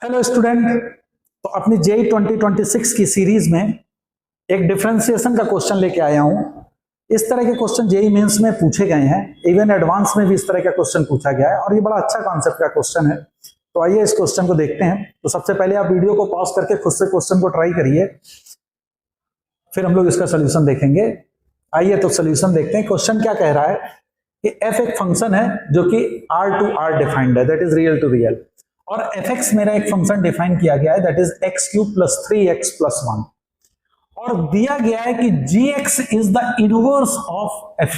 Hello student. तो अपनी JEE 2026 की सीरीज में एक डिफरेंशिएशन का क्वेश्चन लेके आया हूं। इस तरह के क्वेश्चन जेई मेंस में पूछे गए हैं, इवन एडवांस में भी इस तरह का क्वेश्चन पूछा गया है और ये बड़ा अच्छा कॉन्सेप्ट का क्वेश्चन है। तो आइए इस क्वेश्चन को देखते हैं। तो सबसे पहले आप वीडियो को पॉज करके खुद से क्वेश्चन को ट्राई करिए, फिर हम लोग इसका सोल्यूशन देखेंगे। आइए तो सोल्यूशन देखते हैं। क्वेश्चन क्या कह रहा है कि एफ एक फंक्शन है जो कि आर टू आर डिफाइंड है, that is real to real, और एफ एक्स मेरा एक फंक्शन डिफाइन किया गया है that is X cube plus 3x+1, और दिया गया है कि जी x is the inverse of F.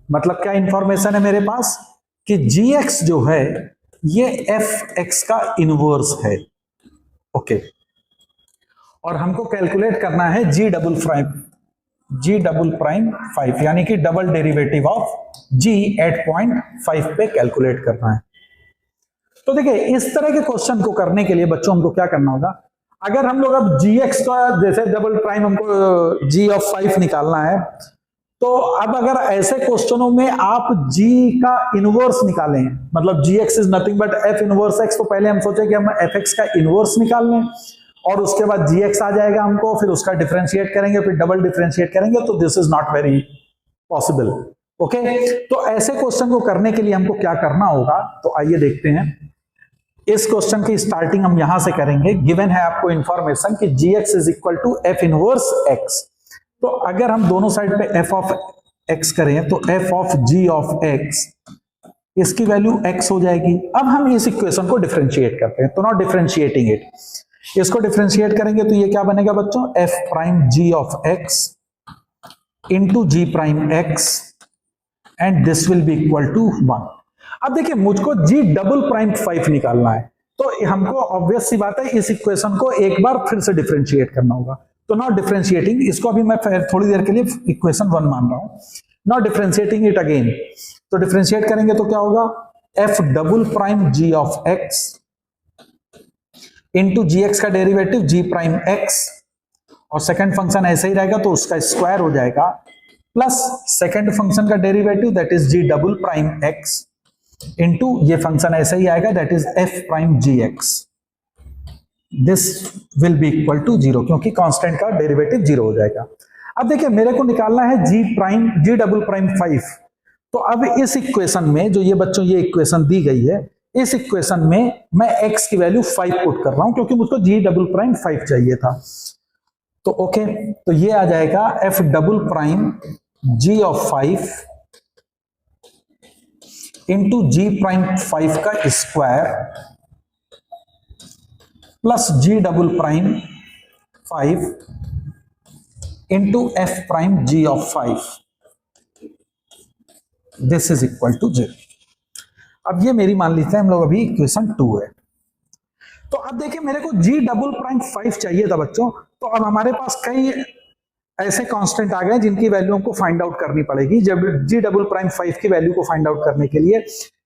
मतलब क्या इंफॉर्मेशन है मेरे पास कि जी एक्स जो है ये एफ एक्स का इनवर्स है। ओके, और हमको कैलकुलेट करना है जी डबल प्राइम 5, यानी कि double derivative of g at point 5 पे कैलकुलेट करना है। तो देखिए, इस तरह के क्वेश्चन को करने के लिए बच्चों हमको क्या करना होगा, अगर हम लोग अब जी एक्स का जैसे डबल प्राइम हमको जी ऑफ 5 निकालना है, तो अब अगर ऐसे क्वेश्चनों में आप जी का इनवर्स निकालें, मतलब G x is nothing but F inverse x, तो पहले हम सोचे कि हम एफ एक्स का इनवर्स निकाल लें और उसके बाद जी एक्स आ जाएगा हमको, फिर उसका डिफरेंशिएट करेंगे, फिर डबल डिफरेंशिएट करेंगे। तो this is not very possible. Okay, तो ऐसे क्वेश्चन को करने के लिए हमको क्या करना होगा, तो आइए देखते हैं। इस क्वेश्चन की स्टार्टिंग हम यहां से करेंगे। गिवन है आपको इंफॉर्मेशन कि जी x is equal to f inverse x. तो अगर हम दोनों साइड पे एफ ऑफ एक्स करें तो f of g of x, इसकी वैल्यू एक्स हो जाएगी। अब हम इस इक्वेशन को डिफरेंशिएट करते हैं, तो नॉट डिफरेंशिएटिंग इट, इसको डिफरेंशिएट करेंगे तो ये क्या बनेगा बच्चों, f prime g of x into g prime x, and this will be equal to 1। अब देखिए, मुझको जी डबल प्राइम 5 निकालना है, तो हमको ऑब्वियस सी बात है इस इक्वेशन को एक बार फिर से डिफरेंशिएट करना होगा। तो नॉट डिफरेंशिएटिंग, इसको अभी मैं थोड़ी देर के लिए इक्वेशन 1 मान रहा हूं, नॉट डिफरेंशिएटिंग इट अगेन। तो डिफरेंशिएट करेंगे तो क्या होगा, f double prime g of x into g x का डेरिवेटिव जी प्राइम एक्स, और सेकंड फंक्शन ऐसे ही रहेगा तो उसका स्क्वायर हो जाएगा, प्लस सेकंड फंक्शन का derivative that is g double prime x into ये फंक्शन ऐसे ही आएगा that is f prime g x. This will be equal to 0, क्योंकि कांस्टेंट का डेरिवेटिव 0 हो जाएगा। अब देखिए, मेरे को निकालना है जी डबल प्राइम 5। तो अब इस इक्वेशन में जो ये बच्चों ये इक्वेशन दी गई है, इस इक्वेशन में मैं x की वैल्यू 5 पुट कर रहा हूं, क्योंकि मुझको जी डबल प्राइम 5 चाहिए था। तो ओके, तो ये आ जाएगा f double prime g of 5 into g prime 5 का square plus g double prime 5 into f prime g of 5, this is equal to 0। अब ये मेरी मान लेते हैं हम लोग अभी इक्वेशन 2 है। तो अब देखिए, मेरे को जी डबल प्राइम 5 चाहिए था बच्चों, तो अब हमारे पास कई ऐसे कांस्टेंट आ गए जिनकी वैल्यू हमको फाइंड आउट करनी पड़ेगी। जब जी डबल प्राइम 5 की वैल्यू को फाइंड आउट करने के लिए,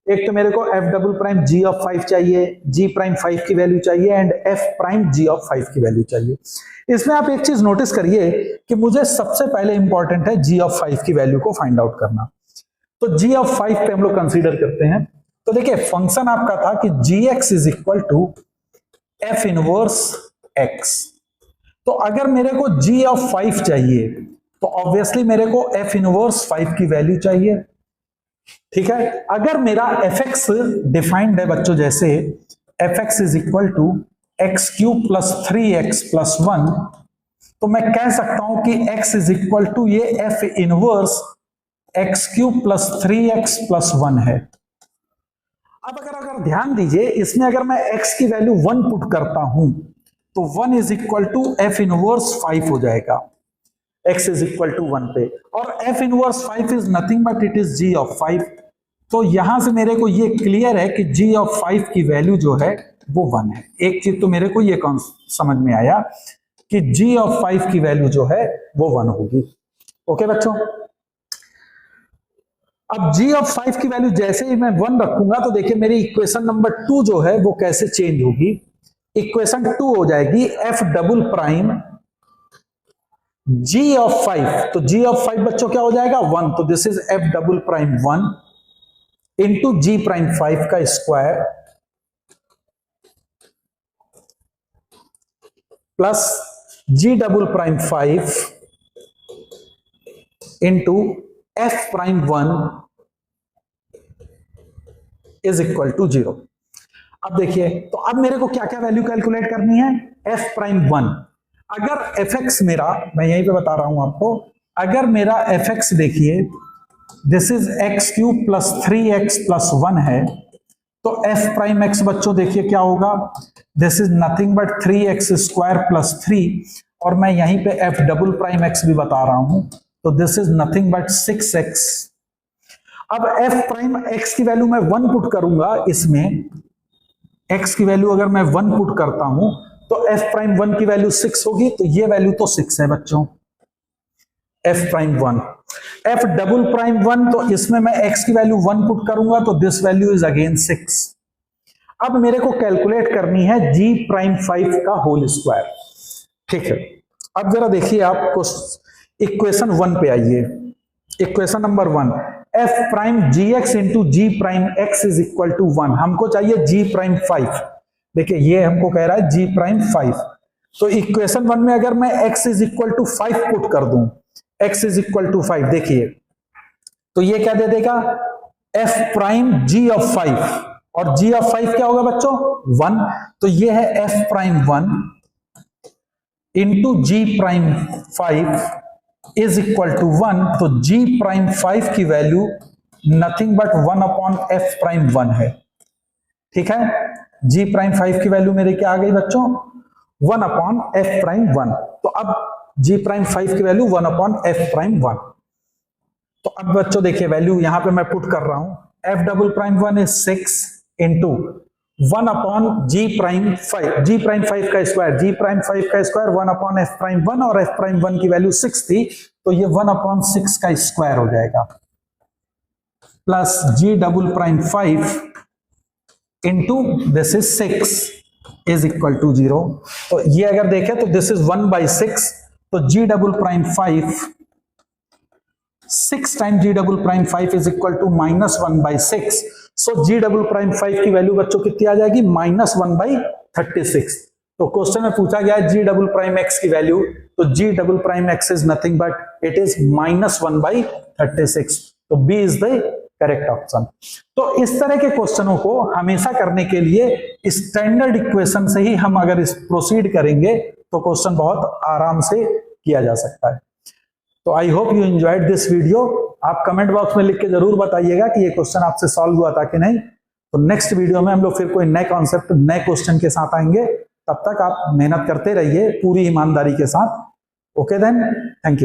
एक तो मेरे को f double prime g of 5 चाहिए, जी प्राइम 5 की वैल्यू चाहिए, and f prime g of 5 की वैल्यू चाहिए। इसमें आप एक चीज नोटिस करिए कि मुझे सबसे पहले इंपॉर्टेंट है जी ऑफ 5 की वैल्यू को फाइंड आउट करना। तो जी ऑफ 5 पे हम लोग कंसीडर करते हैं। तो देखिए, फंक्शन आपका था कि जी x is equal to f inverse x. तो अगर मेरे को g ऑफ 5 चाहिए तो ऑब्वियसली मेरे को f इनवर्स 5 की वैल्यू चाहिए। ठीक है, अगर मेरा fx डिफाइंड है बच्चों, जैसे fx is equal to x cube plus 3x+1, तो मैं कह सकता हूं कि x इज इक्वल टू ये f inverse x cube plus 3x+1 है। अब अगर ध्यान दीजिए, इसमें अगर मैं x की वैल्यू 1 पुट करता हूं तो 1 is equal to f inverse 5 हो जाएगा, x इज इक्वल टू 1 पे, और F inverse 5 is nothing but it is g of 5। तो यहां से मेरे को ये क्लियर है कि g ऑफ 5 की वैल्यू जो है वो 1 है। एक चीज तो मेरे को ये समझ में आया कि g ऑफ 5 की वैल्यू जो है वो 1 होगी। ओके बच्चों, अब g ऑफ 5 की वैल्यू जैसे ही मैं 1 रखूंगा तो देखिए मेरी इक्वेशन नंबर 2 जो है वो कैसे चेंज होगी। इक्वेशन 2 हो जाएगी F double prime g of 5। तो g ऑफ 5 बच्चों क्या हो जाएगा, 1। तो this is f double prime 1 into g prime 5 का square plus g double prime 5 into f prime 1 is equal to 0। अब देखिए, तो अब मेरे को क्या क्या वैल्यू कैलकुलेट करनी है, एफ प्राइम 1। अगर एफ एक्स मेरा, मैं यहीं पे बता रहा हूं आपको, अगर मेरा एफ एक्स देखिए this is X cube plus 3x plus 1 है, तो एफ प्राइम एक्स बच्चों देखिए क्या होगा, this is nothing but 3x square plus 3, और मैं यहीं पे एफ डबल प्राइम एक्स भी बता रहा हूं, तो this is nothing but 6x। अब एफ प्राइम एक्स की वैल्यू मैं 1 पुट करूंगा, इसमें x की वैल्यू अगर मैं 1 पुट करता हूं तो f प्राइम 1 की वैल्यू 6 होगी, तो ये वैल्यू तो 6 है बच्चों, f prime 1। f double prime 1, तो इसमें मैं x की वैल्यू 1 पुट करूंगा, तो दिस वैल्यू इज अगेन 6। अब मेरे को कैलकुलेट करनी है g प्राइम 5 का होल स्क्वायर। ठीक है, अब जरा देखिए आपको इक्वेशन 1 पे आइए, equation number 1, f prime g x into g prime x is equal to 1। हमको चाहिए g प्राइम 5। देखिए ये हमको कह रहा है g प्राइम 5, तो इक्वेशन 1 में अगर मैं x is equal to 5 put कर दूं, x इज इक्वल टू 5, देखिए तो ये क्या दे देगा, f प्राइम g ऑफ 5, और g ऑफ 5 क्या होगा बच्चों, 1, तो ये है f prime 1 into g prime 5 is equal to 1, तो g प्राइम 5 की value nothing but 1 upon f prime 1 है। ठीक है, g प्राइम 5 की वैल्यू मेरे क्या आ गई बच्चों, 1 अपॉन f प्राइम 1। तो अब g प्राइम 5 की वैल्यू 1 अपॉन f प्राइम 1। तो अब बच्चों देखिए वैल्यू यहां पे मैं पुट कर रहा हूं, f double prime 1 is 6 into 1 upon g prime 5, g prime 5 का स्क्वायर, g प्राइम 5 का स्क्वायर 1 अपॉन f प्राइम 1, और f प्राइम 1 की वैल्यू 6 थी, तो ये 1 अपॉन 6 का स्क्वायर हो जाएगा, plus g double prime 5 into this is 6 is equal to 0। तो ये अगर देखें तो दिस इज 1/6, तो g double prime 5 6 time g double prime 5 is equal to -1/6। So g double prime 5 की वैल्यू बच्चों कितनी आ जाएगी, -1/36। तो क्वेश्चन में पूछा गया है g डबल प्राइम x की वैल्यू, तो g double prime x is nothing but it is -1/36, तो b is the correct option. तो इस तरह के क्वेश्चनों को हमेशा करने के लिए स्टैंडर्ड इक्वेशन से ही हम अगर इस प्रोसीड करेंगे तो क्वेश्चन बहुत आराम से किया जा सकता है। तो I hope you enjoyed this video. आप कमेंट बॉक्स में लिख के जरूर बताइएगा कि ये क्वेश्चन आपसे सॉल्व हुआ था कि नहीं। तो नेक्स्ट वीडियो में हम लोग फिर कोई नए कॉन्सेप्ट, नए क्वेश्चन के साथ आएंगे। तब तक आप मेहनत करते रहिए पूरी ईमानदारी के साथ। Okay then, thank you.